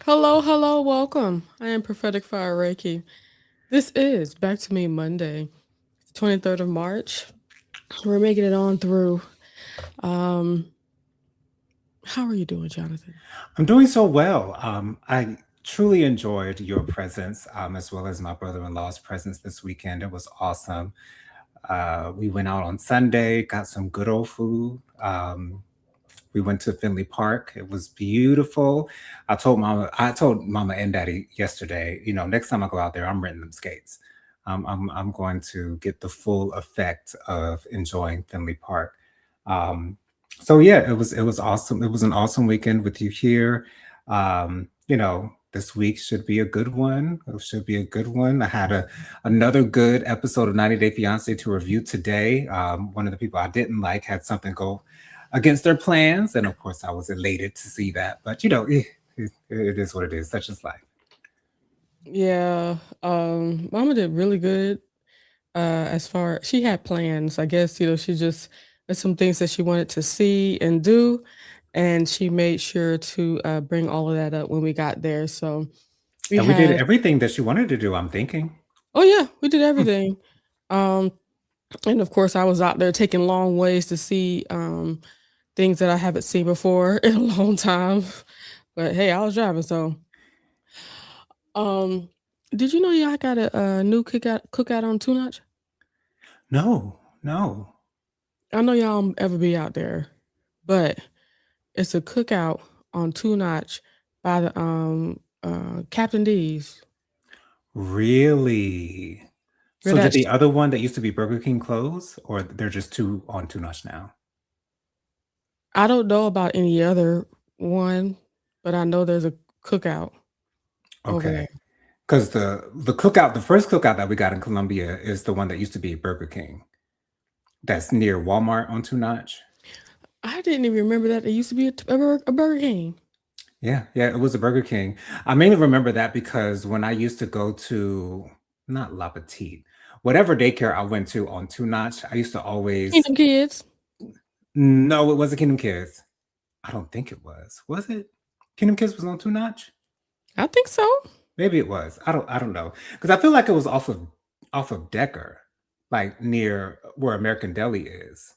Hello, hello, welcome. I am Prophetic Fire Reiki. This is Back to Me Monday, 23rd of March. We're making it on through. Um, how are you doing, Jonathan? I'm doing so well. I truly enjoyed your presence, as well as my brother-in-law's presence this weekend. It was awesome. We went out on Sunday, got some good old food. We went to Finley Park. It was beautiful. I told Mama and Daddy yesterday, next time I go out there, I'm renting them skates. I'm going to get the full effect of enjoying Finley Park. Um, so yeah, it was awesome. It was an awesome weekend with you here. This week should be a good one. It should be a good one. I had another good episode of 90 Day Fiance to review today. One of the people I didn't like had something go against their plans, and of course, I was elated to see that. But it is what it is. Such is life. Yeah, Mama did really good. As far she had plans, I guess she just there's some things that she wanted to see and do, and she made sure to bring all of that up when we got there. So we And we did had, everything that she wanted to do. I'm thinking. oh yeah, we did Hmm. everything. Um, And of course, I was out there taking long ways to see things that I haven't seen before in a long time. But hey, I was driving, so um, did you know y'all got a new cookout on Two Notch? No, no. I know y'all don't ever be out there, but it's a cookout on Two Notch by the Captain D's. Really? Where So did that the other one that used to be Burger King close, or they're just two on Too Much now? I don't know about any other one, but I know there's a cookout over Okay. there. Because the cookout, the first cookout that we got in Columbia is the one that used to be Burger King. That's near Walmart on Two Notch. I didn't even remember that there used to be a Burger King. Yeah, yeah, it was a Burger King. I mainly remember that because when I used to go to not La Petite, whatever daycare I went to on Two Notch, I used to always Kingdom Kids. no, it wasn't Kingdom Kids. I don't think it was. Was it? Kingdom Kids was on Two Notch? I think so. Maybe it was. I don't know. Because I feel like it was off of Decker, like near where American Deli is.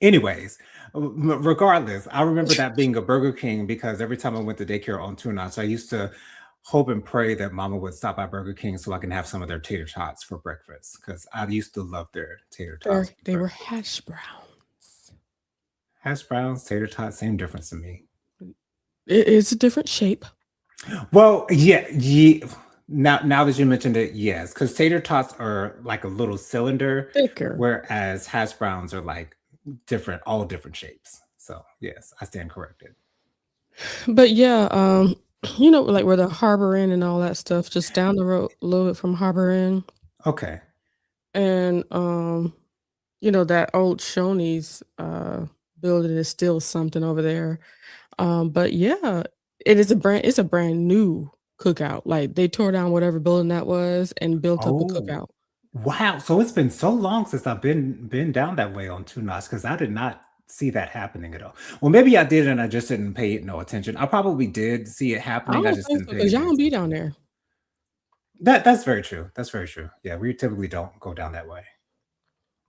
Anyways, regardless, I remember that being a Burger King because every time I went to daycare on Two Notch, I used to hope and pray that Mama would stop by Burger King so I can have some of their tater tots for breakfast because I used to love their tater tots for They were breakfast. hash browns. Hash browns, tater tots, same difference to me. It's a different shape, Well, yeah. Now that you mentioned it, yes, because tater tots are like a little cylinder, thicker. whereas hash browns are like different, all different shapes. So yes, I stand corrected. But yeah, like where the Harbor Inn and all that stuff, just down the road a little bit from Harbor Inn, Okay. and that old Shoney's building is still something over there. But yeah, it's a brand new cookout. Like they tore down whatever building that was and built up a Oh, cookout. wow. So it's been so long since I've been down that way on Two Knots because I did not see that happening at all. Well, maybe I did and I just didn't pay it no attention. I probably did see it I happening. I don't just think didn't so pay because y'all any don't be attention. down there. That's very true. That's very true. Yeah, we typically don't go down that way.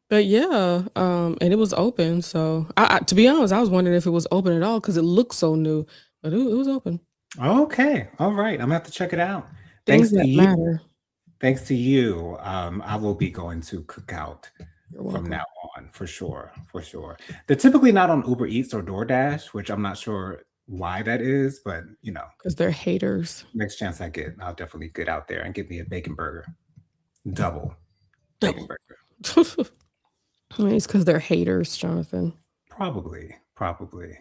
But yeah, and it was open. So to be honest, I was wondering if it was open at all because it looked so new, but it was open. Okay. All right. I'm gonna have to check it out. Things Thanks to that you. matter. Thanks to you. I will be going to Cookout You're from welcome. now on for sure. For sure. They're typically not on Uber Eats or DoorDash, which I'm not sure why that is, but Because they're haters. next chance I get, I'll definitely get out there and get me a bacon burger. Double bacon Double. burger. I mean, it's because they're haters, Jonathan. Probably. Probably.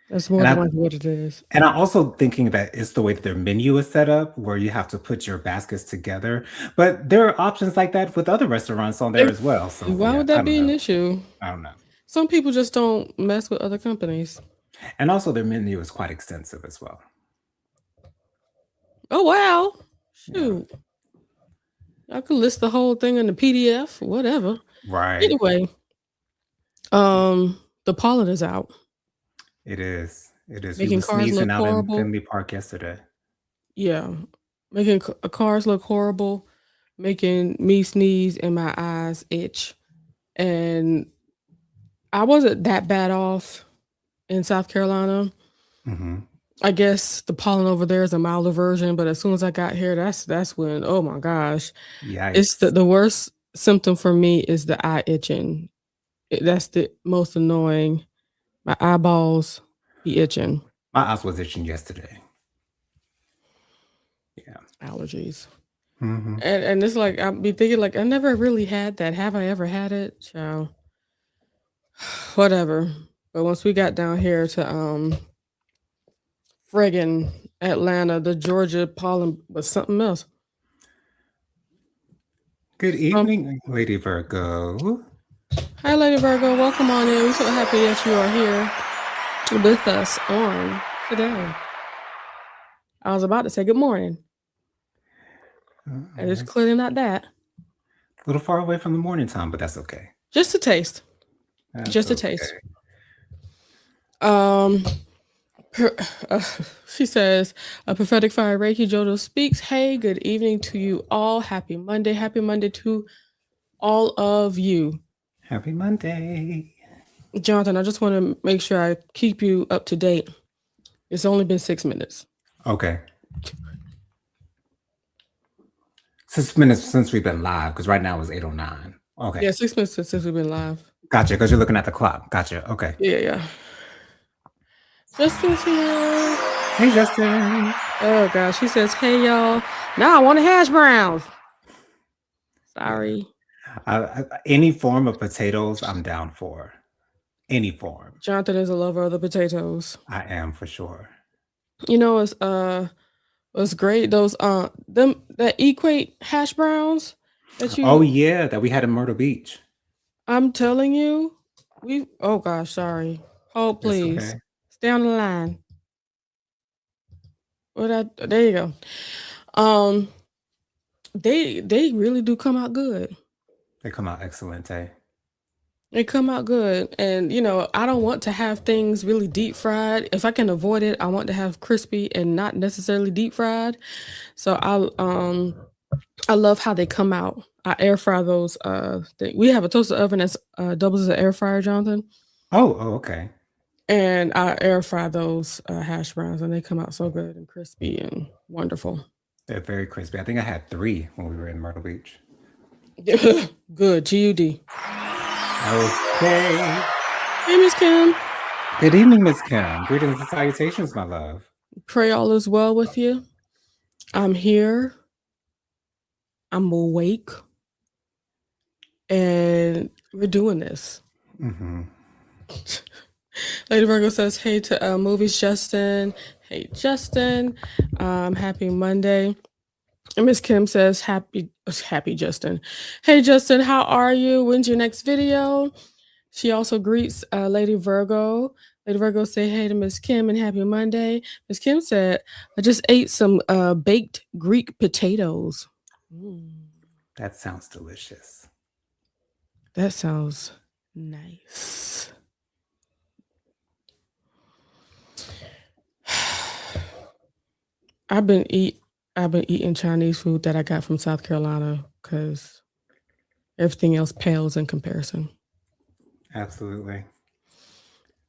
That's more And than I likely what it is. And I'm also thinking that it's the way that their menu is set up, where you have to put your baskets together. But there are options like that with other restaurants on there They- as well. So Why yeah, would I that don't be an know. issue? I don't know. Some people just don't mess with other companies. And also their menu is quite extensive as well. Oh wow, Yeah. shoot! I could list the whole thing in the PDF, whatever. Right. Anyway, the pollen is out. It is. It is. We making were cars sneezing look out in horrible. Finley Park yesterday. Yeah, making cars look horrible, making me sneeze and my eyes itch. And I wasn't that bad off in South Carolina. Mhm. I guess the pollen over there is a milder version, but as soon as I got here, that's when, oh my gosh, it's Yikes. the worst symptom for me is the eye itching. That's the most annoying. My eyeballs be itching. My eyes was itching yesterday. Yeah. Allergies. Mhm. And it's like I be thinking like I never really had that. Have I ever had it? Child. Whatever. But once we got down here to friggin' Atlanta, the Georgia pollen was something else. Good Um, evening, Lady Virgo. Hi Lady Virgo, welcome on in. We're so happy that you are here with us on today. I was about to say good morning, and it's Alright. clearly not that. A little far away from the morning time, but that's okay. Just a taste. That's Just a okay. taste. Um Per- uh, she says, a prophetic fire Reiki Jodo speaks. Hey, good evening to you all. Happy Monday. Happy Monday to all of you. Happy Monday. Jonathan, I just want to make sure I keep you up to date. It's only been 6 minutes. Okay. 6 minutes since we've been live, because right now it's 8:09. Okay. Yeah, 6 minutes since we've been live. Gotcha, because you're looking at the clock. Gotcha. Okay. Yeah. Justin's here. Hey, Justin. Oh, gosh. She says, hey, y'all. Now I want a hash browns. Sorry. Any form of potatoes, I'm down for. Any form. Jonathan is a lover of the potatoes. I am for sure. You know, it's great. Those them that equate hash browns that Oh, you yeah, that we had in Myrtle Beach. I'm telling you, we oh gosh, sorry. Hold It's please. okay. Stay on the line. There you go. Um they really do come out good. They come out excellent, eh? They come out good. And I don't want to have things really deep fried. If I can avoid it, I want to have crispy and not necessarily deep fried. So I love how they come out. I air fry those. We have a toaster oven that's doubles as an air fryer, Jonathan, Oh, okay. and I air fry those hash browns, and they come out so good and crispy and wonderful. They're very crispy. I think I had 3 when we were in Myrtle Beach. Good. GUD. Okay. Hey, Miss Kim. Good evening, Miss Kim. Greetings and salutations, my love. Pray all is well with you. I'm here. I'm awake, and we're doing this. Mhm. Lady Virgo says, hey to Movies Justin. Hey, Justin. Happy Monday. And Miss Kim says, happy Justin. Hey, Justin, how are you? When's your next video? She also greets Lady Virgo. Lady Virgo say hey to Miss Kim and happy Monday. Miss Kim said, I just ate some baked Greek potatoes. That sounds delicious. That sounds nice. I've been eating Chinese food that I got from South Carolina because everything else pales in comparison. Absolutely.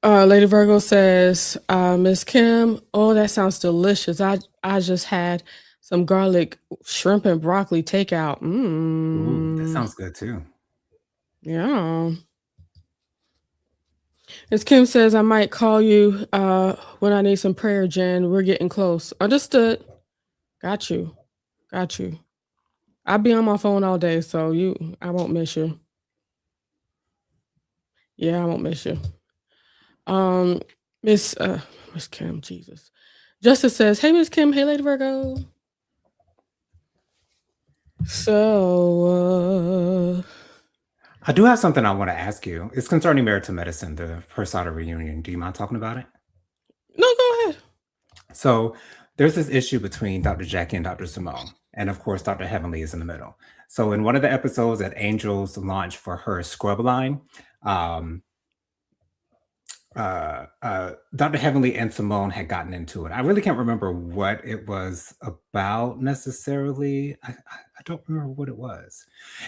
Lady Virgo says, Miss Kim, oh, that sounds delicious. I just had some garlic shrimp and broccoli takeout. Ooh, that sounds good too. Yeah. Miss Kim says I might call you when I need some prayer, Jen. We're getting close. Understood. Got you. Got you. I'll be on my phone all day, so I won't miss you. Yeah, I won't miss you. Um, Miss Kim, Jesus. Justice says, hey Miss Kim, hey Lady Virgo. So I do have something I want to ask you. It's concerning Meritum Medicine, the Persada reunion. Do you mind talking about it? no, go ahead. So there's this issue between Dr. Jackie and Dr. Simone. And of course, Dr. Heavenly is in the middle. So in one of the episodes that Angel's launched for her scrub line, um, Dr. Heavenly and Simone had gotten into it. I really can't remember what it was about necessarily. I don't remember what it was.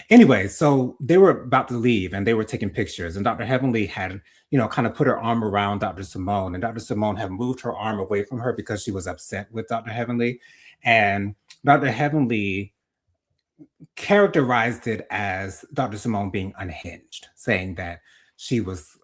Anyway, so they were about to leave and they were taking pictures, and Dr. Heavenly had, kind of put her arm around Dr. Simone, and Dr. Simone had moved her arm away from her because she was upset with Dr. Heavenly. And Dr. Heavenly characterized it as Dr. Simone being unhinged, saying that she was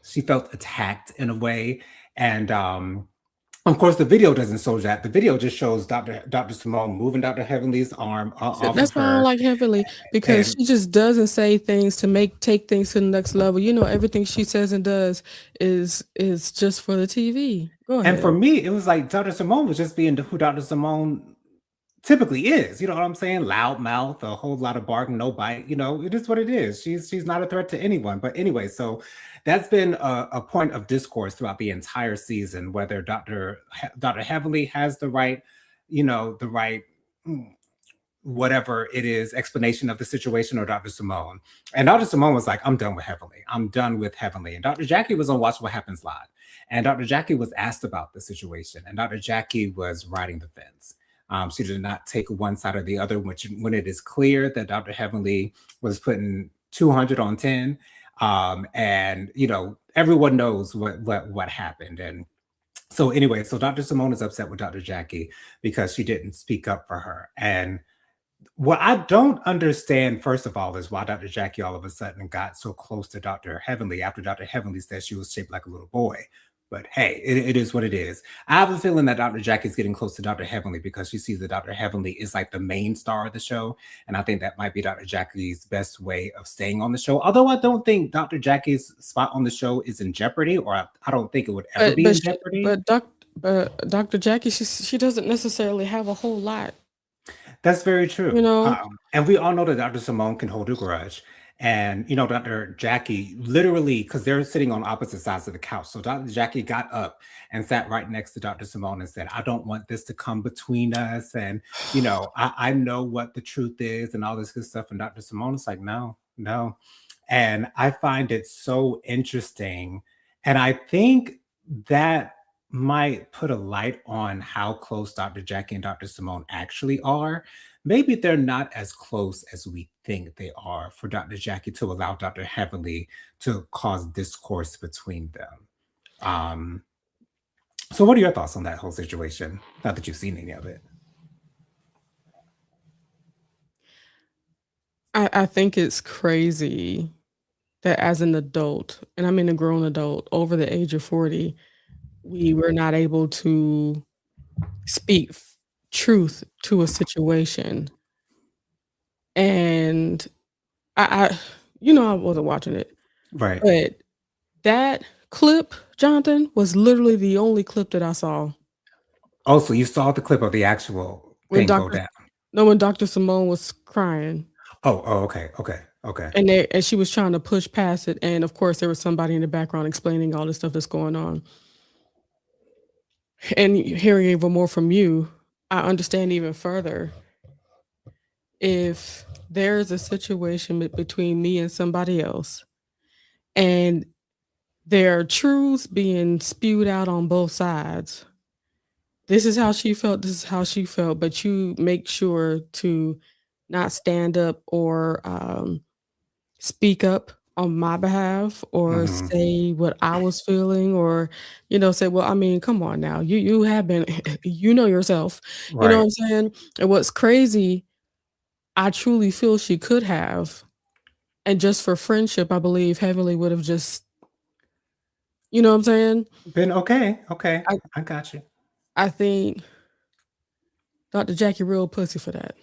she felt attacked in a way. And of course, the video doesn't show that. The video just shows Dr. Simone moving Dr. Heavenly's arm So off of that's why I don't her, like Heavenly because and she just doesn't say things to take things to the next level. You know, everything she says and does is just for the TV. Go for ahead. me, it was like Dr. Simone was just being who Dr. Simone typically is. You know what I'm saying? Loud mouth, a whole lot of barking, no bite. It is what it is. She's not a threat to anyone. But anyway, so that's been a point of discourse throughout the entire season, whether Dr. Heavenly has the right, the right mm, whatever it is explanation of the situation, or Dr. Simone. And Dr. Simone was like, I'm done with Heavenly. I'm done with Heavenly. And Dr. Jackie was on Watch What Happens Live. And Dr. Jackie was asked about the situation. And Dr. Jackie was riding the fence. She did not take one side or the other, which when it is clear that Dr. Heavenly was putting 200 on 10. And everyone knows what happened. And so anyway, so Dr. Simone is upset with Dr. Jackie because she didn't speak up for her. And what I don't understand, first of all, is why Dr. Jackie all of a sudden got so close to Dr. Heavenly after Dr. Heavenly said she was shaped like a little boy. But hey, it is what it is. I have a feeling that Dr. Jackie is getting close to Dr. Heavenly because she sees that Dr. Heavenly is like the main star of the show. And I think that might be Dr. Jackie's best way of staying on the show. Although I don't think Dr. Jackie's spot on the show is in jeopardy, or I don't think it would ever But be but in she, jeopardy. but Dr. Jackie, she doesn't necessarily have a whole lot. That's very You true. know, And we all know that Dr. Simone can hold a grudge. And, Dr. Jackie literally, because they're sitting on opposite sides of the couch. So Dr. Jackie got up and sat right next to Dr. Simone and said, I don't want this to come between us. And, I know what the truth is and all this good stuff. And Dr. Simone is like, no, no. And I find it so interesting. And I think that might put a light on how close Dr. Jackie and Dr. Simone actually are. Maybe they're not as close as we think they are for Dr. Jackie to allow Dr. Heavenly to cause discourse between them. Um, so, what are your thoughts on that whole situation? Not that you've seen any of it. I think it's crazy that as an adult, and I mean a grown adult over the age of 40, we were not able to speak truth to a situation. And I I wasn't watching it, Right. but that clip, Jonathan, was literally the only clip that I saw Also, you saw the clip of the actual when thing go Dr. down. no, when Dr. Simone was crying Oh, okay, okay, okay. and she was trying to push past it. And of course, there was somebody in the background explaining all the stuff that's going on. And hearing even more from you, I understand even further if there's a situation between me and somebody else and there are truths being spewed out on both sides. This is how she felt, this is how she felt, but you make sure to not stand up or speak up on my behalf or Mhm. say what I was feeling or, say, well, I mean, come on now. You have been you know yourself. You know what Right. I'm saying? And what's crazy, I truly feel she could have. And just for friendship, I believe Heavenly would have just you know what I'm saying? Been okay, okay. I I got you. I think Dr. Jackie real pussy for that.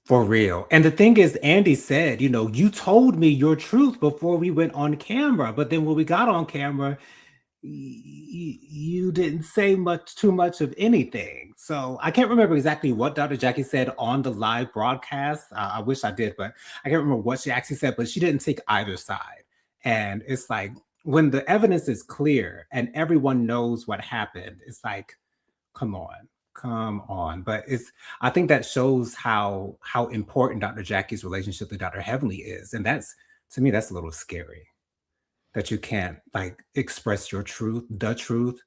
For real. And the thing is, Andy said, you told me your truth before we went on camera, but then when we got on camera, you didn't say too much of anything. So I can't remember exactly what Dr. Jackie said on the live broadcast. I wish I did, but I can't remember what she actually said, but she didn't take either side. And it's like when the evidence is clear and everyone knows what happened, it's like, come on, come on. But I think that shows how important Dr. Jackie's relationship with Dr. Heavenly is. And that's to me, that's a little scary. that you can't like express your truth, the truth,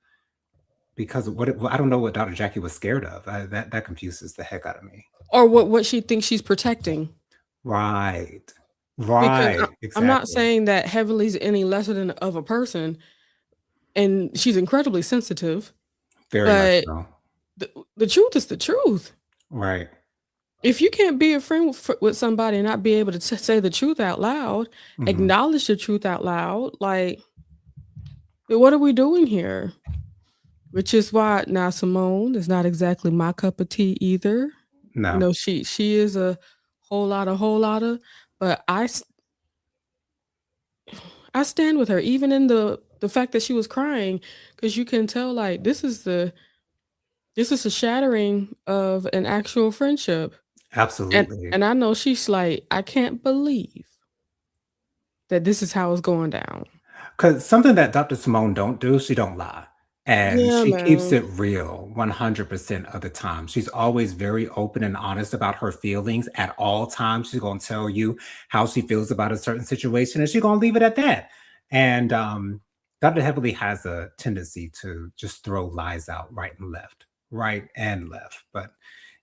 because I don't know what Dr. Jackie was scared of. That confuses the heck out of me. Or what she thinks she's protecting. Right. Because Right. I'm not Exactly. saying that Heavenly's any lesser than of a person, and she's incredibly sensitive, Very much but so. the truth is the truth. Right. If you can't be a friend with somebody and not be able to say the truth out loud, Mhm. acknowledge the truth out loud, like, what are we doing here? Which is why now Simone is not exactly my cup of tea either. You No. know, she is a whole lotta, but I stand with her even in the fact that she was crying, because you can tell, like, this is a shattering of an actual friendship, Absolutely. and I know she's like, "I can't believe that this is how it's going down." 'Cause something that Dr. Simone don't do, she don't lie, and Yeah, she keeps man. it real 100% of the time. She's always very open and honest about her feelings at all times. She's gonna tell you how she feels about a certain situation, and she's gonna leave it at that. And, Dr. Heavily has a tendency to just throw lies out right and left, but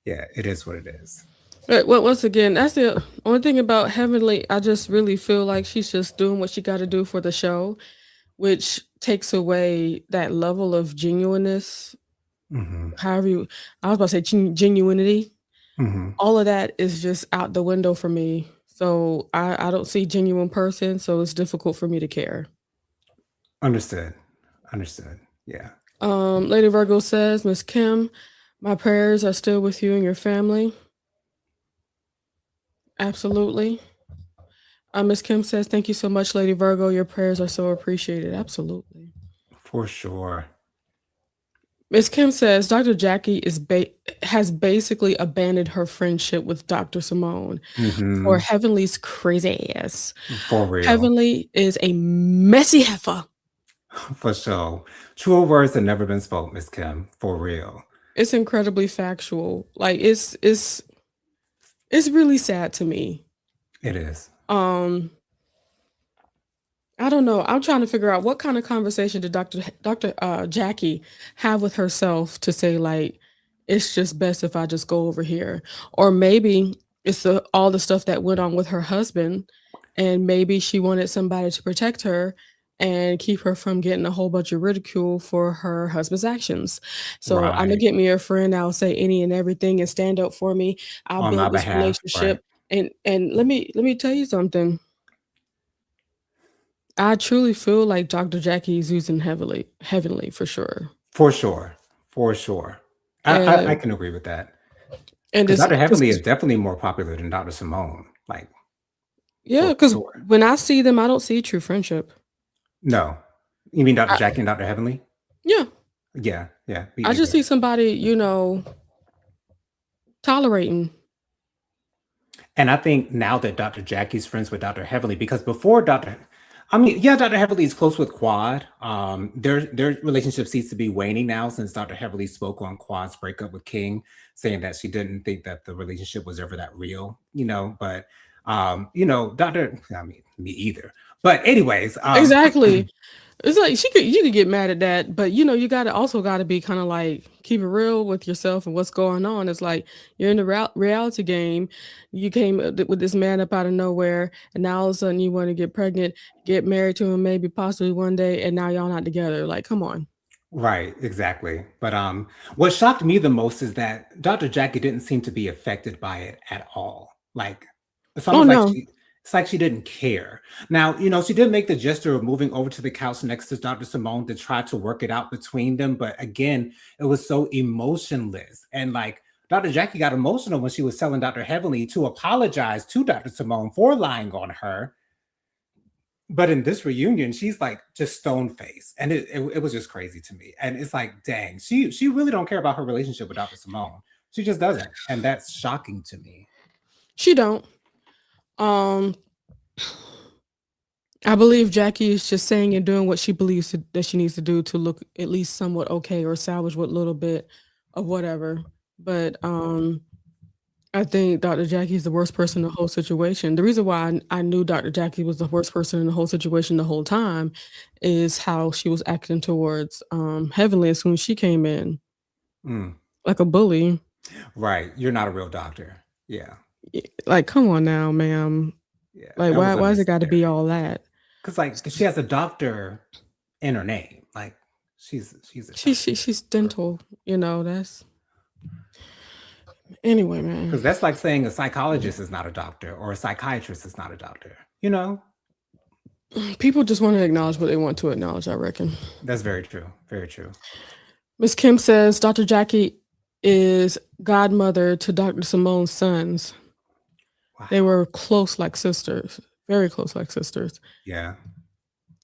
yeah, it is what it is. But once again, that's the only thing about Heavenly. I just really feel like she's just doing what she gotta do for the show, which takes away that level of genuineness. Mhm, However you I was about to say genuinity. mhm. All of that is just out the window for me. So I don't see genuine person, so it's difficult for me to care. Understood, understood, yeah. Lady Virgo says, Miss Kim, my prayers are still with you and your family. Absolutely. Miss Kim says, thank you so much, Lady Virgo. Your prayers are so appreciated. Absolutely. For sure. Miss Kim says Dr. Jackie has basically abandoned her friendship with Dr. Simone for Mhm. Heavenly's crazy ass. For real. Heavenly is a messy heifer. For sure. Truer words have never been spoke, Miss Kim. For real. It's incredibly factual. Like it's really sad to me. It is. Um, I don't know. I'm trying to figure out what kind of conversation did Dr. Jackie have with herself to say like it's just best if I just go over here, or maybe it's all the stuff that went on with her husband, and maybe she wanted somebody to protect her and keep her from getting a whole bunch of ridicule for her husband's actions. So I'm gonna Right. get me a friend. I'll say any and everything and stand up for me. I'll On my build this behalf. Right. relationship, and let me tell you something. I truly feel like Dr. Jackie is using heavenly for sure. For sure. For sure. I And can agree with that. and Because Dr. this Heavenly is is definitely more popular than Dr. Simone. Like, yeah, for because sure. when I see them, I don't see true friendship. No. You mean Dr. I Jackie and Dr. Heavenly? yeah, Yeah, yeah, me I just either. see somebody, tolerating. And I think now that Dr. Jackie's friends with Dr. Heavenly, because before Dr. I mean, yeah, Dr. Heavenly is close with Quad. Their relationship seems to be waning now since Dr. Heavenly spoke on Quad's breakup with King, saying that she didn't think that the relationship was ever that real, but Dr. I mean, me either. But anyways, Exactly. It's like you could get mad at that, but you gotta be kind of like keep it real with yourself and what's going on. It's like you're in the reality game. You came with this man up out of nowhere, and now all of a sudden you want to get pregnant, get married to him, maybe possibly one day, and now y'all not together. Like, come on. right, exactly. But what shocked me the most is that Dr. Jackie didn't seem to be affected by it at all. Like it's Oh almost like no, it's like she didn't care. Now, she did make the gesture of moving over to the couch next to Dr. Simone to try to work it out between them, but again, it was so emotionless. And like Dr. Jackie got emotional when she was telling Dr. Heavenly to apologize to Dr. Simone for lying on her. But in this reunion, she's like just stone face, and it was just crazy to me. And it's like, dang, she really don't care about her relationship with Dr. Simone. She just doesn't, and that's shocking to me. she don't. Um, I believe Jackie is just saying and doing what she believes that she needs to do to look at least somewhat okay or salvage what little bit of whatever. But I think Dr. Jackie's the worst person in the whole situation. The reason why I knew Dr. Jackie was the worst person in the whole situation the whole time is how she was acting towards, Heavenly as soon as she came in, Mm, like a bully. right. You're not a real doctor. Yeah. Like, come on now, ma'am. Yeah. Like, That was why's it gotta be unnecessary. all that? 'Cause, like, she has a doctor in her name. Like, she's a doctor. She's dental, that's anyway, man. Because that's like saying a psychologist is not a doctor or a psychiatrist is not a doctor, you know? People just wanna acknowledge what they want to acknowledge, I reckon. That's very true. Very true. Miss Kim says Dr. Jackie is godmother to Dr. Simone's sons. They Wow. were close like sisters, very close like sisters. Yeah.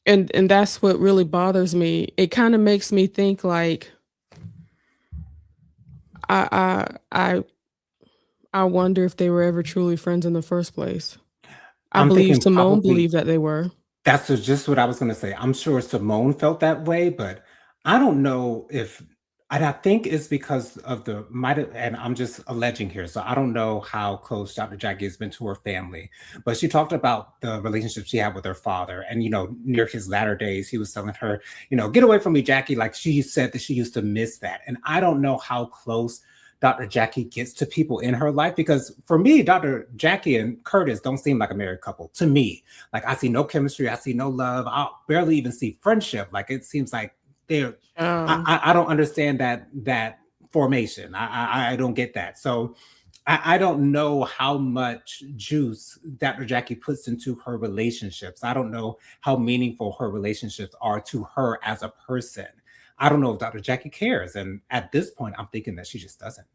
And that's what really bothers me. It kinda makes me think like I I I I wonder if they were ever truly friends in the first place. I I'm believe thinking Simone probably believed that they were. just what I was gonna say. I'm sure Simone felt that way, but I don't know if and I think it's because of the might have and I'm just alleging here, so I don't know how close Dr. Jackie has been to her family, but she talked about the relationship she had with her father, and, near his latter days, he was telling her, "Get away from me, Jackie," like, she said that she used to miss that, and I don't know how close Dr. Jackie gets to people in her life, because for me, Dr. Jackie and Curtis don't seem like a married couple to me. Like, I see no chemistry, I see no love, I barely even see friendship. Like, it seems like they're Um, I don't understand that formation. I don't get that. So I don't know how much juice Dr. Jackie puts into her relationships. I don't know how meaningful her relationships are to her as a person. I don't know if Dr. Jackie cares. And at this point, I'm thinking that she just doesn't.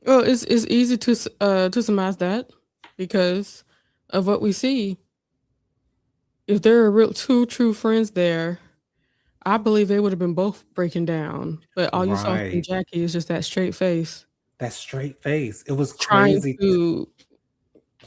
well, it's easy to surmise that because of what we see. If there are real 2 true friends there, I believe they would have been both breaking down, but all you saw from Right. Jackie is just that straight face, That straight face. It was trying crazy. to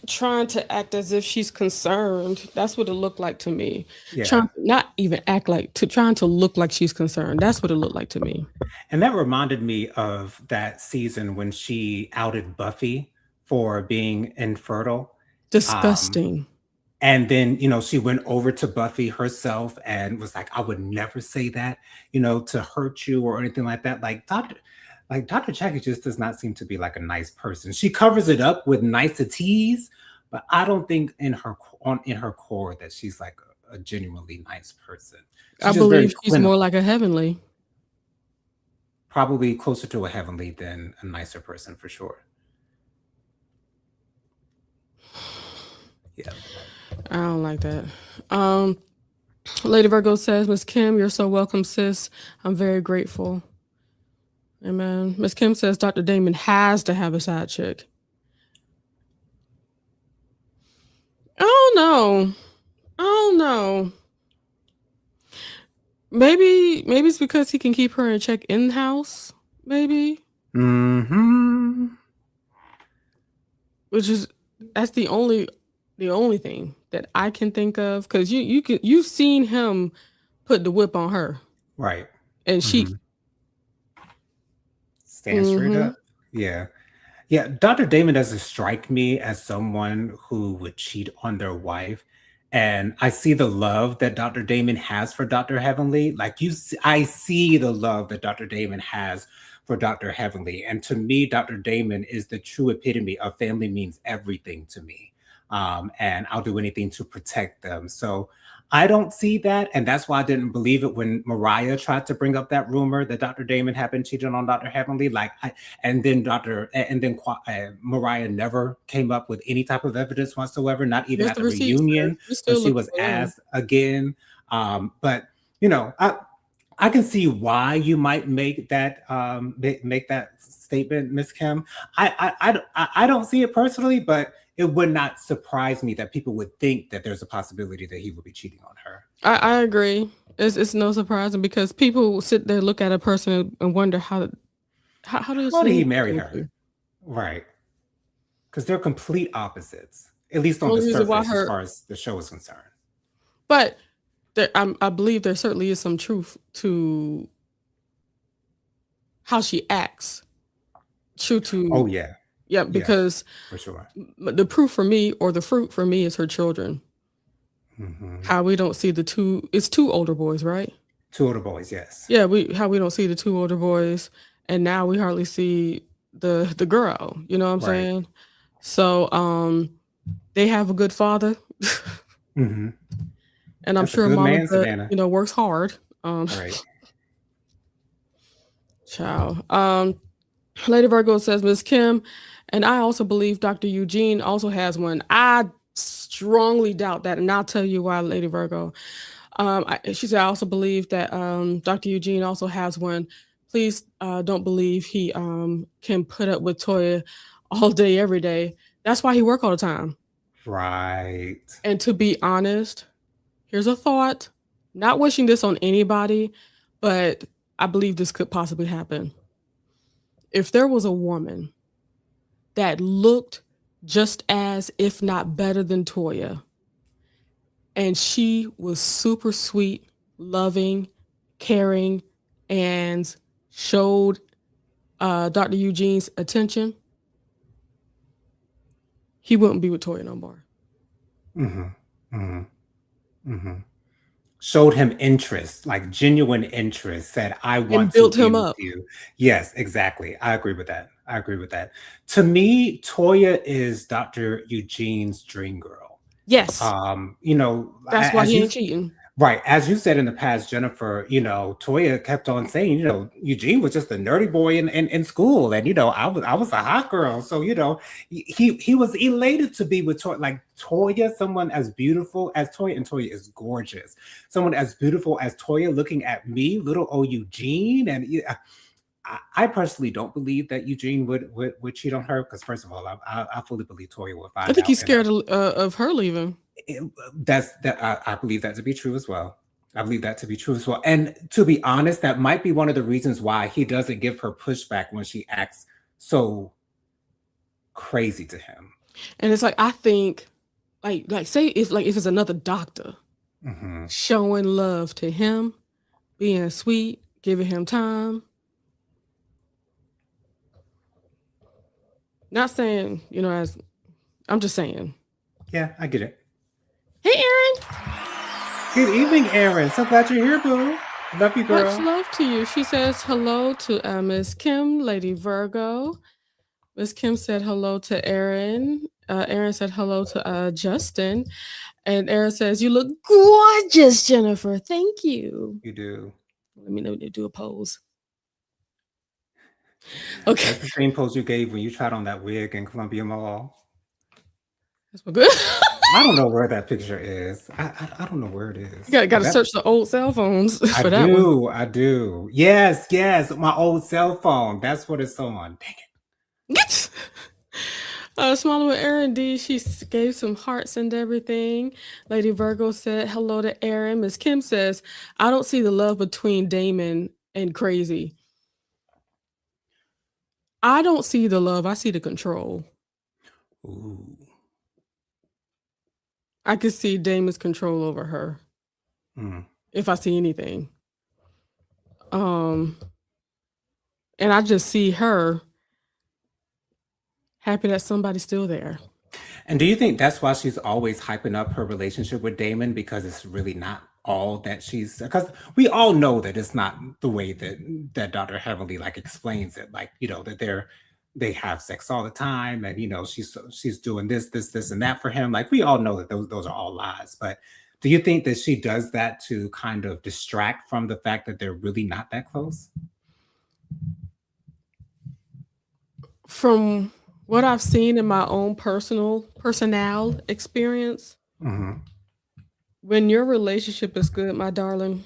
trying to act as if she's concerned. That's what it looked like to me. Yeah. Trying to not even act like to trying to look like she's concerned. That's what it looked like to me. And that reminded me of that season when she outed Buffy for being infertile. Um, Disgusting. and then, she went over to Buffy herself and was like, I would never say that, to hurt you or anything like that. Dr. Jackie just does not seem to be like a nice person. She covers it up with niceties, but I don't think in her core that she's like a genuinely nice person. I She's just very believe she's more clinical, like a Heavenly. probably closer to a heavenly than a nicer person for sure. Yeah. I don't like that. Um, Lady Virgo says, Miss Kim, you're so welcome, sis. I'm very grateful. Amen. Miss Kim says Dr. Damon has to have a side chick. I don't know. I don't know. Maybe it's because he can keep her in check in house. Maybe, Hmm. which is that's the only thing that I can think of because you've seen him put the whip on her Right. and she. Hmm. Stand straight Mm-hmm. up. Yeah. Yeah. Dr. Damon doesn't strike me as someone who would cheat on their wife. And I see the love that Dr. Damon has for Dr. Heavenly. I see the love that Dr. Damon has for Dr. Heavenly. And to me, Dr. Damon is the true epitome of family means everything to me. And I'll do anything to protect them. So I don't see that. And that's why I didn't believe it when Mariah tried to bring up that rumor that Dr. Damon had been cheating on Dr. Heavenly. And then Mariah never came up with any type of evidence whatsoever, not even There's at the the receipts, sir. reunion We're when still she looking was for them. asked again. But you know, I can see why you might make that statement, Miss Kim. I don't see it personally, but it would not surprise me that people would think that there's a possibility that he would be cheating on her. I agree. It's no surprising because people will sit there, look at a person, and wonder how does How did he he marry marry her? you? Right. Because they're complete opposites, at least on the Only reason why surface, as her, far as the show is concerned. but I believe there certainly is some truth to how she acts. True Oh to yeah. Yeah, Yes, because for sure. the proof for me or the fruit for me is her children. Mhm. How we don't see the 2 it's 2 older boys, right? Two older boys, yes. Yeah, we how we don't see the 2 older boys, and now we hardly see the girl, you know what I'm Right. saying? So, they have a good father, Mhm. and I'm That's a sure good mama, man, Savannah. works hard. Um, Right. Child. Lady Virgo says, Miss Kim, and I also believe Dr. Eugene also has one. I strongly doubt that, and I'll tell you why, Lady Virgo. She said, I also believe that Dr. Eugene also has one. Please don't believe he can put up with Toya all day, every day. That's why he work all the time. Right. And to be honest, here's a thought. Not wishing this on anybody, but I believe this could possibly happen. If there was a woman that looked just as, if not better than Toya, and she was super sweet, loving, caring, and showed Dr. Eugene's attention, he wouldn't be with Toya no more. Mhm. Mhm. Mhm. Showed him interest, like genuine interest, said, "I And want to built be him with up. you." Yes, exactly. I agree with that. I agree with that. To me, Toya is Dr. Eugene's dream girl. Yes, that's why As he you ain't cheating. right, as you said in the past, Jennifer, Toya kept on saying, Eugene was just a nerdy boy in school, and I was a hot girl, so he was elated to be with Toya, like Toya, someone as beautiful as Toya, and Toya is gorgeous, someone as beautiful as Toya, looking at me, little old Eugene, and yeah, I personally don't believe that Eugene would cheat on her because first of all, I fully believe Toya will I find think out, he's and scared of her leaving. I believe that to be true as well. I believe that to be true as well. And to be honest, that might be one of the reasons why he doesn't give her pushback when she acts so crazy to him. And it's like I think, like say if it's another doctor Hmm. showing love to him, being sweet, giving him time. Not saying, as I'm just saying. Yeah, I get it. Hey, Erin. Good evening, Aaron. So glad you're here, boo. Love you, Much girl. love to you. She says hello to Miss Kim, Lady Virgo. Miss Kim said hello to Erin. Erin said hello to Justin. And Erin says, "You look gorgeous, Jennifer. Thank you." You do. Let me know to do a pose. Okay. That's the same pose you gave when you tried on that wig in Columbia Mall. That's what good. I don't know where that picture is. I don't know where it You is. gotta search the old cell phones I for that one. do. I do. Yes, yes. My old cell phone. That's what it's on. Dang it. Get. Smaller with Erin D, she gave some hearts and everything. Lady Virgo said hello to Erin. Miss Kim says, I don't see the love between Damon and Crazy. I don't see the love, I see the control. Ooh. I could see Damon's control over her Mm. if I see anything. Um, and I just see her happy that somebody's still there. And do you think that's why she's always hyping up her relationship with Damon? Because it's really not all that she's, because we all know that it's not the way that Dr. Heavenly like explains it. Like, that they have sex all the time, and she's doing this, and that for him. Like, we all know that those are all lies. But do you think that she does that to kind of distract from the fact that they're really not that close? From what I've seen in my own personnel experience, Hmm. when your relationship is good, my darling,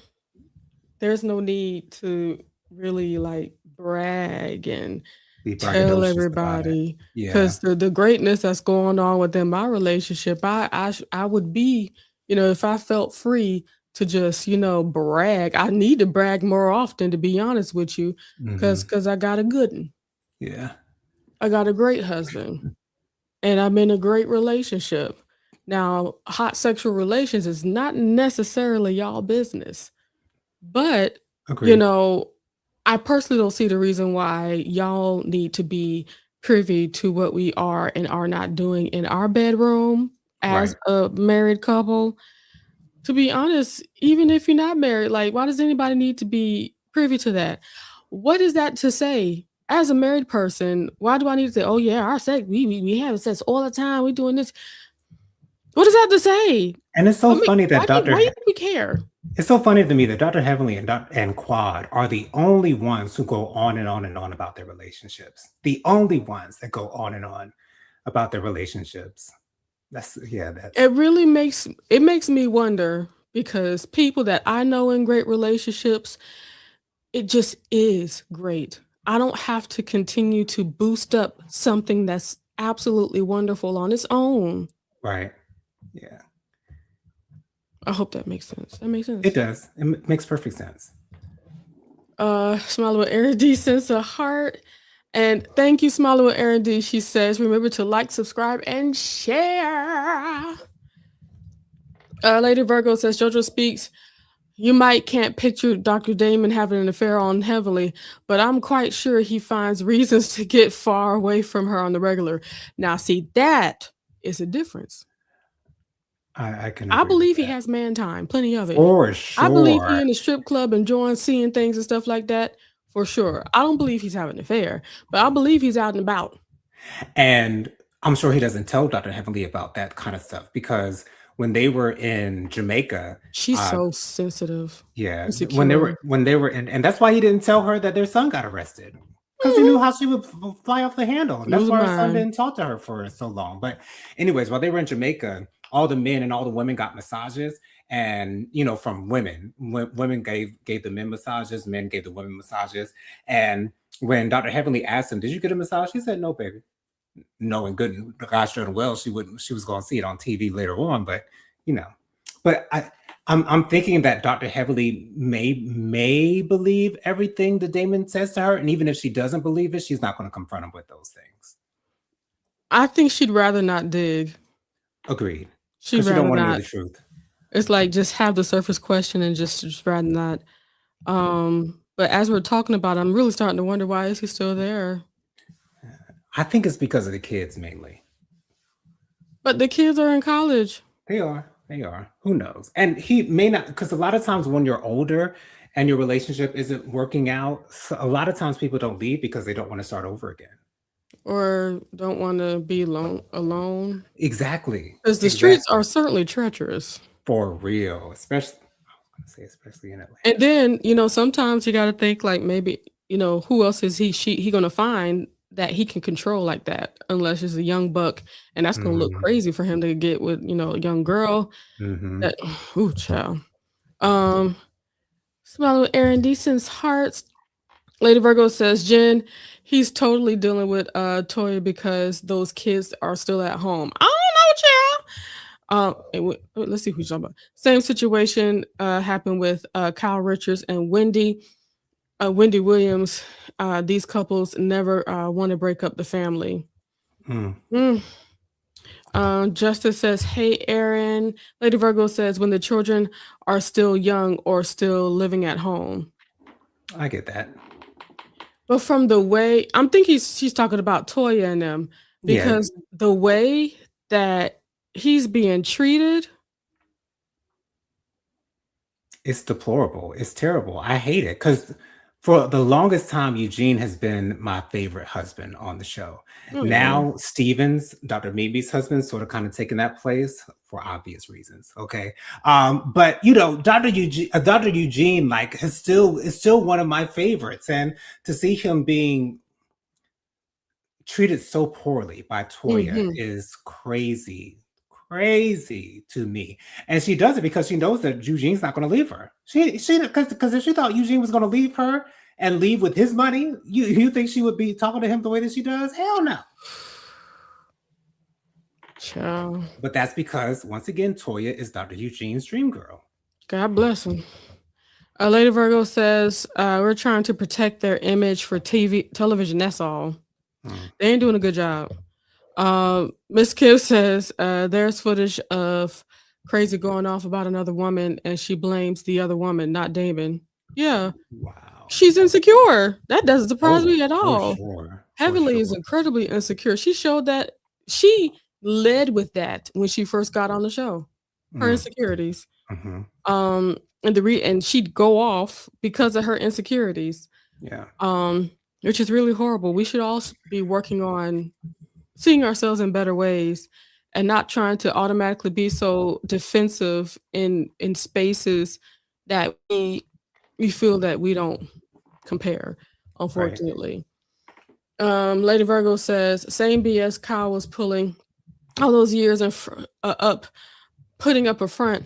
there's no need to really like brag and Be tell braggadocious about it. everybody Yeah. because the greatness that's going on within my relationship, I would be, if I felt free to just brag. I need to brag more often, to be honest with you, Hmm. because I got a good one. Yeah. I got a great husband, and I'm in a great relationship. Now, hot sexual relations is not necessarily y'all business, but, you Agreed. know, I personally don't see the reason why y'all need to be privy to what we are and are not doing in our bedroom as Right. a married couple. To be honest, even if you're not married, like, why does anybody need to be privy to that? What is that to say? As a married person, why do I need to say, "Oh, yeah, our sex, we have sex all the time, we doing this." What does that to say? And it's so I mean, funny that why do you think we care? It's so funny to me that Dr. Heavenly and Quad are the only ones who go on and on and on about their relationships. The only ones that go on and on about their relationships. That's yeah, that's It makes me wonder because people that I know in great relationships, it just is great. I don't have to continue to boost up something that's absolutely wonderful on its own. right. Yeah. I hope that makes sense. That makes It sense. does. Makes perfect sense. Smiley with Aaron D sends a heart. And thank you, Smiley with Aaron D. She says, remember to like, subscribe, and share. Lady Virgo says, JoJo speaks. You might can't picture Dr. Damon having an affair on Heavenly, but I'm quite sure he finds reasons to get far away from her on the regular. Now, see, that is a difference. I can I agree with believe he that. has man time, plenty of it. For I believe he sure. in the strip club enjoying seeing things and stuff like that, for sure. I don't believe he's having an affair, but I believe he's out and about. And I'm sure he doesn't tell Dr. Heavenly about that kind of stuff because when they were in Jamaica, She's uh, so sensitive, yeah, when they insecure. were and that's why he didn't tell her that their son got arrested because he knew Mhm. how she would fly off the handle, and that's Losing why her son mind. didn't talk to her for so long. But anyways, while they were in Jamaica, all the men and all the women got massages, and from women, women gave the men massages, men gave the women massages, and when Dr. Heavenly asked him, "Did you get a massage?" He said, "No, baby." Knowing good and gosh darn well she was going to see it on TV later on, but you know, but I'm thinking that Dr. Heavily may believe everything that Damon says to her, and even if she doesn't believe it, she's not going to confront him with those things. I think she'd rather not dig. Agreed, She'd because she don't rather want to know not. the truth. It's like just have the surface question and just rather not. But as we're talking about, I'm really starting to wonder why is he still there? I think it's because of the kids mainly. But the kids are in college. They are who knows, and he may not, because a lot of times when you're older and your relationship isn't working out, a lot of times people don't leave because they don't want to start over again. Or don't wanna be alone. Exactly. 'Cause the streets Exactly. are certainly treacherous. For real, especially I was gonna say especially in And Atlanta. then, sometimes you gotta think, like, maybe, who else is he gonna find that he can control like that? Unless it's a young buck, and that's gonna look Mhm, crazy for him to get with, a young girl mhm. that ooh, child. Um, Smiling with Aaron Decent's hearts. Lady Virgo says, "Jen, he's totally dealing with, Toya because those kids are still at home." I don't know, child. Let's see who you're talking about. Same situation happened with Kyle Richards and Wendy Williams. These couples never want to break up the family. Mm, Mm. Justice says, "Hey, Aaron." Lady Virgo says, "When the children are still young or still living at home." I get that. But from the way I'm thinking she's talking about Toya and them Yeah, because the way that he's being treated. it's deplorable, it's terrible, I hate it because for the longest time, Eugene has been my favorite husband on the show. Oh, Now, Stevens, Dr. Mimi's husband, sort of kind of taking that place for obvious reasons, okay? But, Dr. Eugene, like, is still one of my favorites, and to see him being treated so poorly by Toya mhm. is crazy, crazy to me. And she does it because she knows that Eugene's not going to leave her. She because if she thought Eugene was going to leave her and leave with his money, you think she would be talking to him the way that she does? Hell no. Child. But that's because once again, Toya is Dr. Eugene's dream girl. God bless him. Lady Virgo says, we're trying to protect their image for television. That's all. Hmm. They ain't doing a good job. Miss Kim says, there's footage of Crazy going off about another woman, and she blames the other woman, not Damon. Yeah. Wow. She's insecure. That doesn't surprise Oh, me at for all. sure, for Heavenly is sure. incredibly insecure. She showed that she led with that when she first got on the show, her Mm, insecurities. mhm. And she'd go off because of her insecurities, Yeah, um, which is really horrible. We should all be working on seeing ourselves in better ways and not trying to automatically be so defensive in spaces that we feel that we don't compare, right. unfortunately. Lady Virgo says, same BS Kyle was pulling all those years up, putting up a front.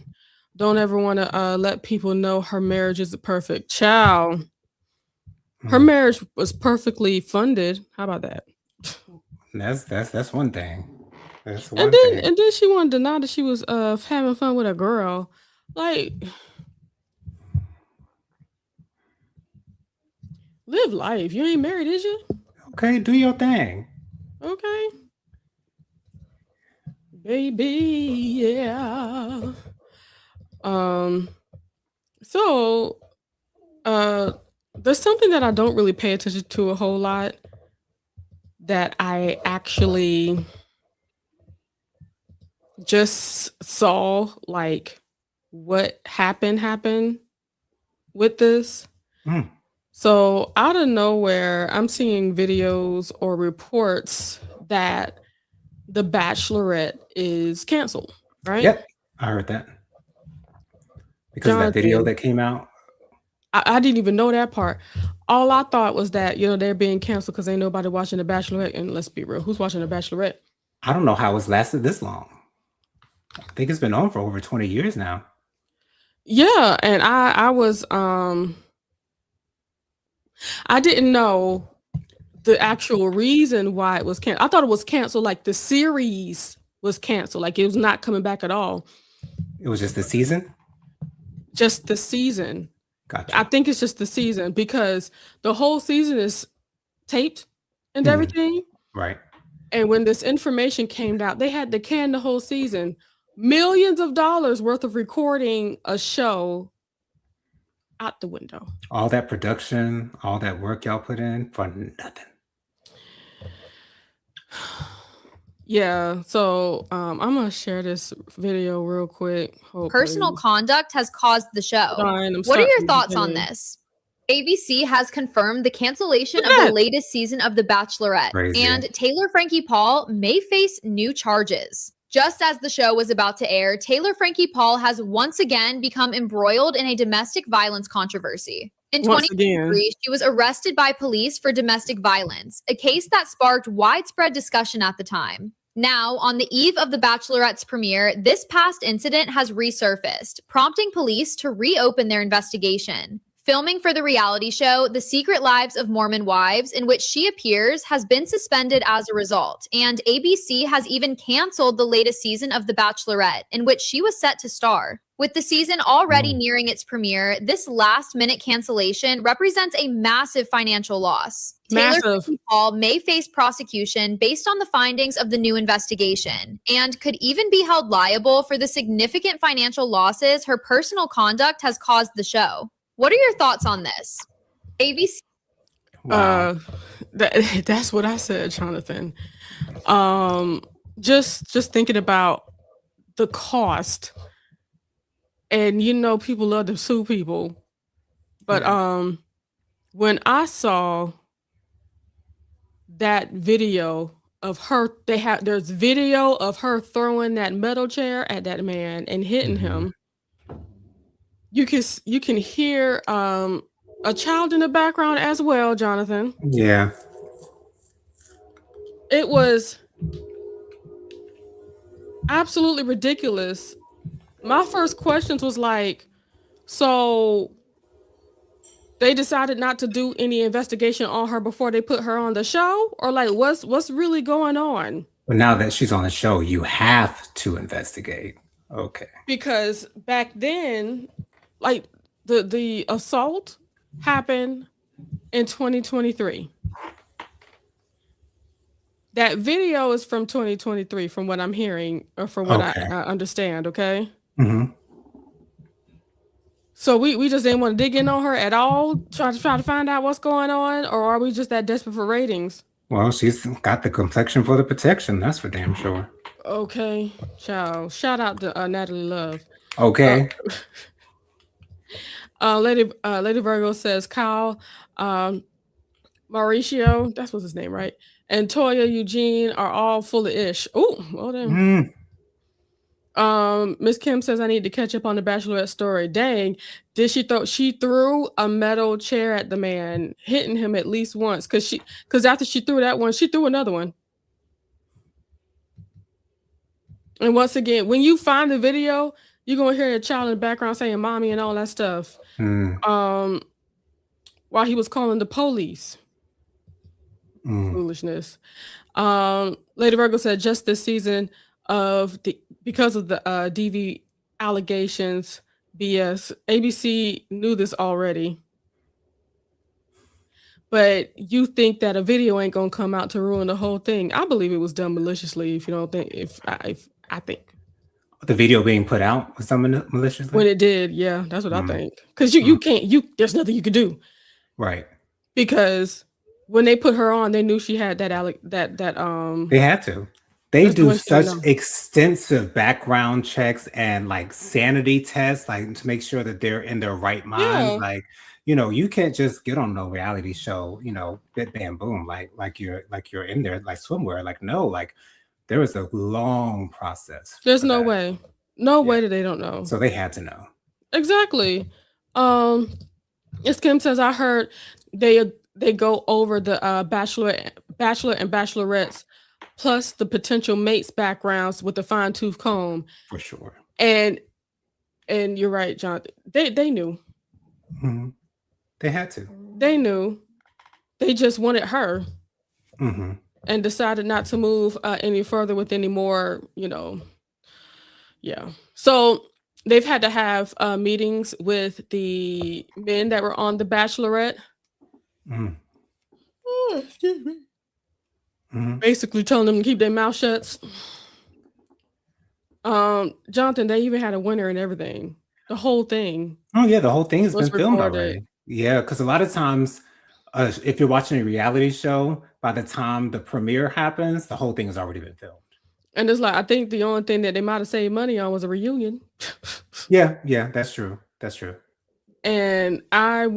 Don't ever want to let people know her marriage isn't perfect. Child, her Mm. marriage was perfectly funded. How about that? That's one thing. That's And one then thing. and then she wanted to deny that she was having fun with a girl. Like, live life. You ain't married, is you? Okay, do your thing. Okay. Baby, yeah. Um, so uh there's something that I don't really pay attention to a whole lot that I actually just saw like what happened with this. Mm, So out of nowhere, I'm seeing videos or reports that The Bachelorette is canceled, right? yep, I heard that because of that video Jonathan, that came out. I didn't even know that part. All I thought was that, they're being canceled because ain't nobody watching The Bachelorette. And let's be real, who's watching The Bachelorette? I don't know how it's lasted this long. I think it's been on for over 20 years now. Yeah, and I didn't know the actual reason why it was canceled. I thought it was canceled like the series was canceled, like it was not coming back at all. It was just the season? Just the season. I Gotcha. think it's just the season because the whole season is taped and Mhm, everything. right. And when this information came out, they had to can the whole season. Millions of dollars worth of recording a show out the window. All that production, all that work y'all put in for nothing. Yeah, so I'm gonna share this video real quick. Personal Hopefully, conduct has caused the hold show. on. I'm What are starting your from the thoughts on beginning. this? ABC has confirmed the cancellation Look of at the that. latest season of The Bachelorette, Crazy. and Taylor Frankie Paul may face new charges. Just as the show was about to air, Taylor Frankie Paul has once again become embroiled in a domestic violence controversy. In Once again, 2023, she was arrested by police for domestic violence, a case that sparked widespread discussion at the time. Now, on the eve of The Bachelorette's premiere, this past incident has resurfaced, prompting police to reopen their investigation. Filming for the reality show The Secret Lives of Mormon Wives, in which she appears, has been suspended as a result, and ABC has even canceled the latest season of The Bachelorette, in which she was set to star. With the season already Mm, nearing its premiere, this last minute cancellation represents a massive financial loss. Taylor massive. Frankie Paul may face prosecution based on the findings of the new investigation and could even be held liable for the significant financial losses her personal conduct has caused the show. What are your thoughts on this? ABC. wow. That's what I said, Jonathan. Um, just thinking about the cost, and people love to sue people, but Yeah. when I saw that video of her, there's video of her throwing that metal chair at that man and hitting Mhm. him. You can hear a child in the background as well, Jonathan. Yeah. It was absolutely ridiculous. My first questions was like, so they decided not to do any investigation on her before they put her on the show, or like what's really going on? But now that she's on the show, you have to investigate. Okay. Because back then, like the assault happened in 2023. That video is from 2023 from what I'm hearing or from what I Okay. understand, okay? Mhm. So we just didn't want to dig in on her at all, try to find out what's going on, or are we just that desperate for ratings? Well, she's got the complexion for the protection. That's for damn sure. Okay, ciao. Shout out to Natalie Love. Okay. Lady Virgo says Kyle, Mauricio, that's what's his name, right? And Toya Eugene are all full of ish. Oh, well then. Miss Kim says I need to catch up on the Bachelorette story. Dang, she threw a metal chair at the man, hitting him at least once. Cause after she threw that one, she threw another one. And once again, when you find the video, you're gonna hear a child in the background saying mommy and all that stuff. While he was calling the police. Foolishness. Lady Virgo said just this season because of the DV allegations, BS. ABC knew this already. But you think that a video ain't gonna come out to ruin the whole thing? I believe it was done maliciously. If you don't think, if I think The video being put out was done maliciously? when it did, yeah, that's what I think. Because you can't, there's nothing you could do. Right. Because when they put her on, they knew she had that They had to. They That's the do one thing I such know. extensive background checks and like sanity tests, like to make sure that they're in their right mind. Yeah. Like, you know, you can't just get on no reality show, you know, bam boom, like you're in there like swimwear. Like, no, like there was a long process. There's for no that. way. No Yeah. way that they don't know. So they had to know. Exactly. As Kim says, I heard they go over the bachelor and bachelorettes plus the potential mates backgrounds with a fine-tooth comb. For sure. And you're right, John. They knew. Mhm. They had to. They knew. They just wanted her Hmm. and decided not to move any further with any more, yeah. So they've had to have meetings with the men that were on The Bachelorette. Mhm. Oh, excuse me. Mhm. Basically telling them to keep their mouth shut. Jonathan, they even had a winner and everything. The whole thing. Oh yeah, the whole thing has Was been filmed recorded. already. Yeah, because a lot of times, if you're watching a reality show, by the time the premiere happens, the whole thing has already been filmed. And it's like, I think the only thing that they might have saved money on was a reunion. Yeah, that's true. That's true. And I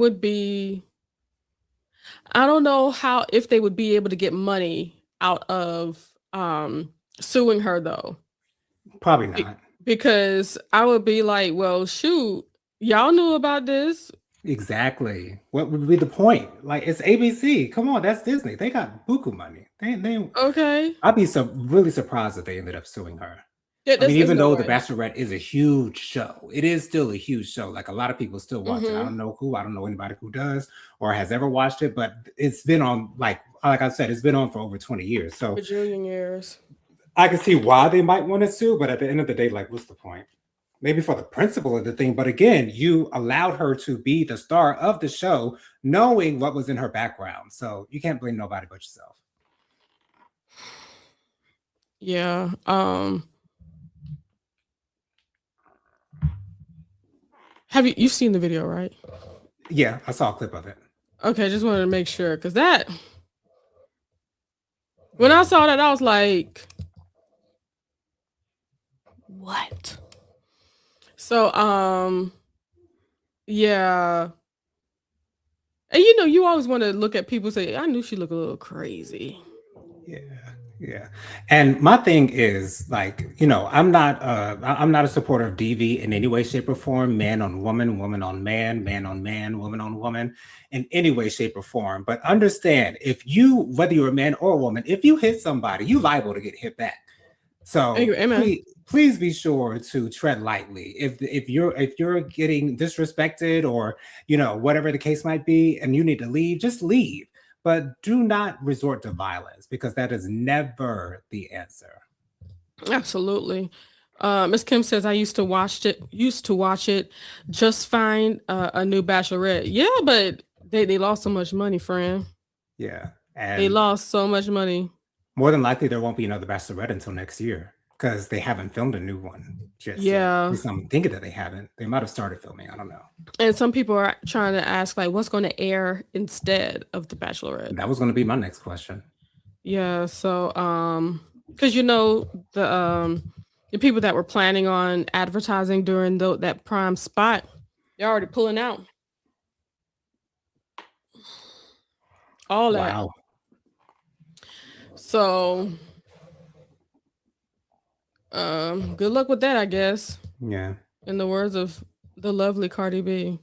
don't know if they would be able to get money out of suing her though. Probably Be- not. Because I would be like, well, shoot, y'all knew about this. Exactly. What would be the point? Like it's ABC. Come on, that's Disney. They got buku money. They Okay. I'd be really surprised if they ended up suing her. Yeah, I mean, even no though The way. Bachelorette is a huge show, it is still a huge show. Like a lot of people still watch it. I don't know anybody who does or has ever watched it, but it's been on like I said, it's been on for over 20 years. So Bajillion years. I can see why they might want to sue, but at the end of the day, like, what's the point? Maybe for the principle of the thing, but again, you allowed her to be the star of the show, knowing what was in her background. So you can't blame nobody but yourself. Yeah. You've seen the video, right? Yeah, I saw a clip of it. Okay, just wanted to make sure because when I saw that, I was like, what? So, yeah. And you always want to look at people and say, I knew she looked a little crazy. Yeah. And my thing is like, I'm not a supporter of DV in any way, shape, or form, man on woman, woman on man, man on man, woman on woman, in any way, shape, or form. But understand, whether you're a man or a woman, if you hit somebody, you liable to get hit back. So Amen. please be sure to tread lightly. If you're getting disrespected or whatever the case might be, and you need to leave, just leave. But do not resort to violence because that is never the answer. Absolutely. Miss Kim says I used to watch it. Just find a new Bachelorette. Yeah, but they lost so much money, friend. Yeah, They and lost so much money. more than likely there won't be another Bachelorette until next year because they haven't filmed a new one just yet. At Yeah. least I'm thinking that they haven't. They might have started filming. I don't know. And some people are trying to ask, like, what's going to air instead of The Bachelorette? That was going to be my next question. Yeah. So, because the people that were planning on advertising during that prime spot, they're already pulling out all that. Wow. So, good luck with that, I guess. Yeah. In the words of the lovely Cardi B.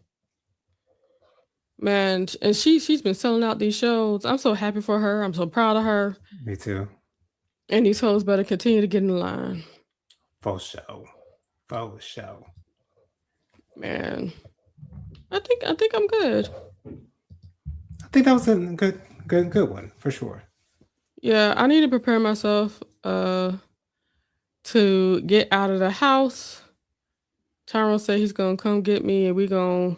Man, and she's been selling out these shows. I'm so happy for her. I'm so proud of her. Me too. And these hoes better continue to get in line. For show. For show. Man. I think I'm good. I think that was a good one for sure. Yeah, I need to prepare myself to get out of the house. Tyrone said he's gonna come get me and we gonna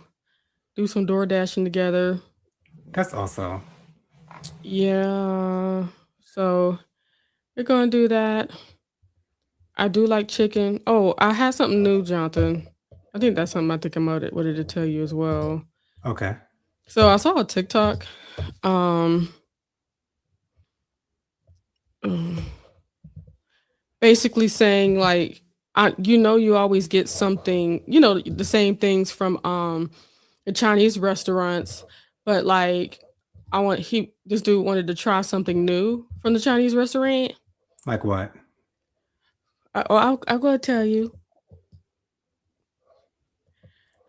do some door dashing together. That's awesome. Yeah. So we're gonna do that. I do like chicken. Oh, I had something new, Jonathan. I think that's something I think I wanted to tell you as well. Okay. So I saw a TikTok. Basically saying like you always get something, the same things from the Chinese restaurants, but like this dude wanted to try something new from the Chinese restaurant. Like what? I'll go tell you.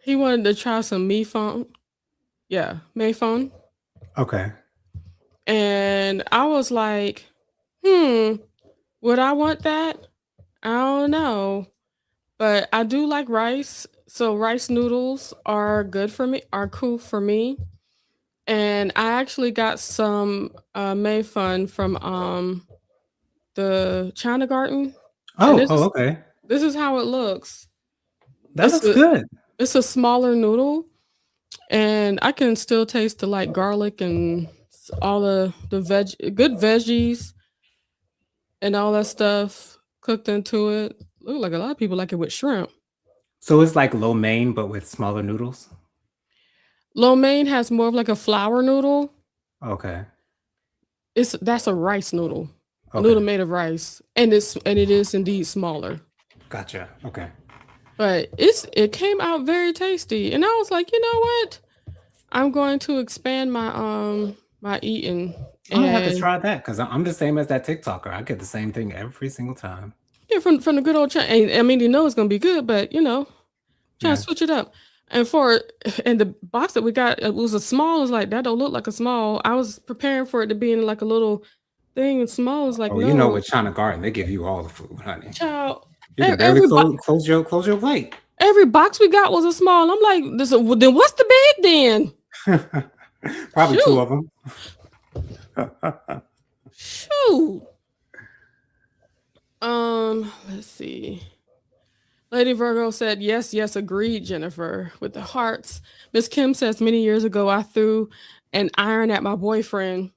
He wanted to try some mee phone. Yeah, mee phone. Okay. And I was like, would I want that? I don't know. But I do like rice. So rice noodles are cool for me. And I actually got some Mei Fun from the China Garden. And Okay. this is how it looks. That looks good. It's a smaller noodle, and I can still taste the like garlic and all the good veggies and all that stuff cooked into it. Look like a lot of people like it with shrimp. So it's like lo mein, but with smaller noodles. Lo mein has more of like a flour noodle. Okay. That's a rice noodle. A Okay. noodle made of rice. And it is indeed smaller. Gotcha. Okay. But it came out very tasty. And I was like, you know what? I'm going to expand my eating. I'm gonna have to try that because I'm the same as that TikToker. I get the same thing every single time. Yeah, from the good old China. I mean, it's gonna be good, but trying Yeah. to switch it up. And the box that we got, it was a small. Is like that don't look like a small. I was preparing for it to be in like a little thing, and small is like Oh, no. with China Garden, they give you all the food, honey. Child, You can barely close your plate. every box we got was a small. I'm like, then what's the big then? Probably Shoot. 2 of them. Shoot. Let's see. Lady Virgo said, yes, agreed, Jennifer, with the hearts. Miss Kim says, many years ago, I threw an iron at my boyfriend,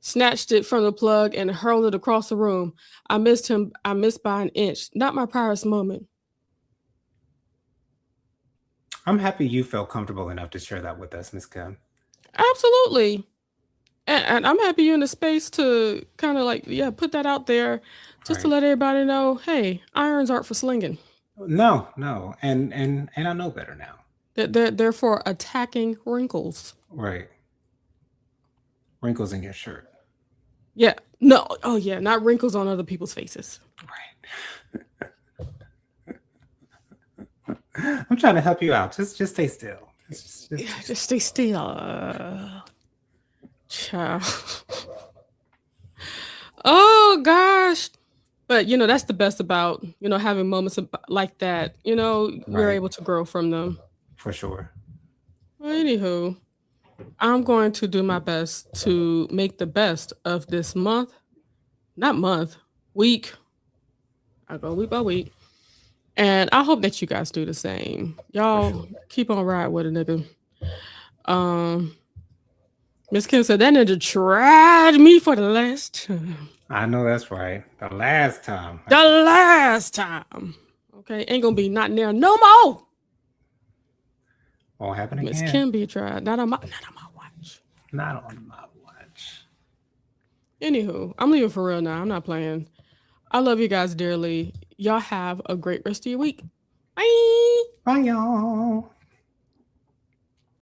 snatched it from the plug, and hurled it across the room. I missed him. I missed by an inch. Not my proudest moment. I'm happy you felt comfortable enough to share that with us, Miss Kim. Absolutely. And I'm happy you're in the space to kind of like, put that out there just to Right. let everybody know, hey, irons aren't for slinging. No, and I know better now. They're for attacking wrinkles. Right. Wrinkles in your shirt. Yeah. No. Oh, yeah. Not wrinkles on other people's faces. Right. I'm trying to help you out. Just stay still. Just stay still. Child. Oh, gosh. But, that's the best about, having moments like that. We're Right. able to grow from them. For sure. Well, anywho, I'm going to do my best to make the best of this week. I go week by week. And I hope that you guys do the same. Y'all keep on riding with a nigga. Miss Kim said that ninja tried me for the last time. I know that's right. The last time. The last time. Okay, ain't gonna be not there no more. Won't happen Miss again. Kim be tried. Not on my watch. Not on my watch. Anywho, I'm leaving for real now. I'm not playing. I love you guys dearly. Y'all have a great rest of your week. Bye. Bye, y'all.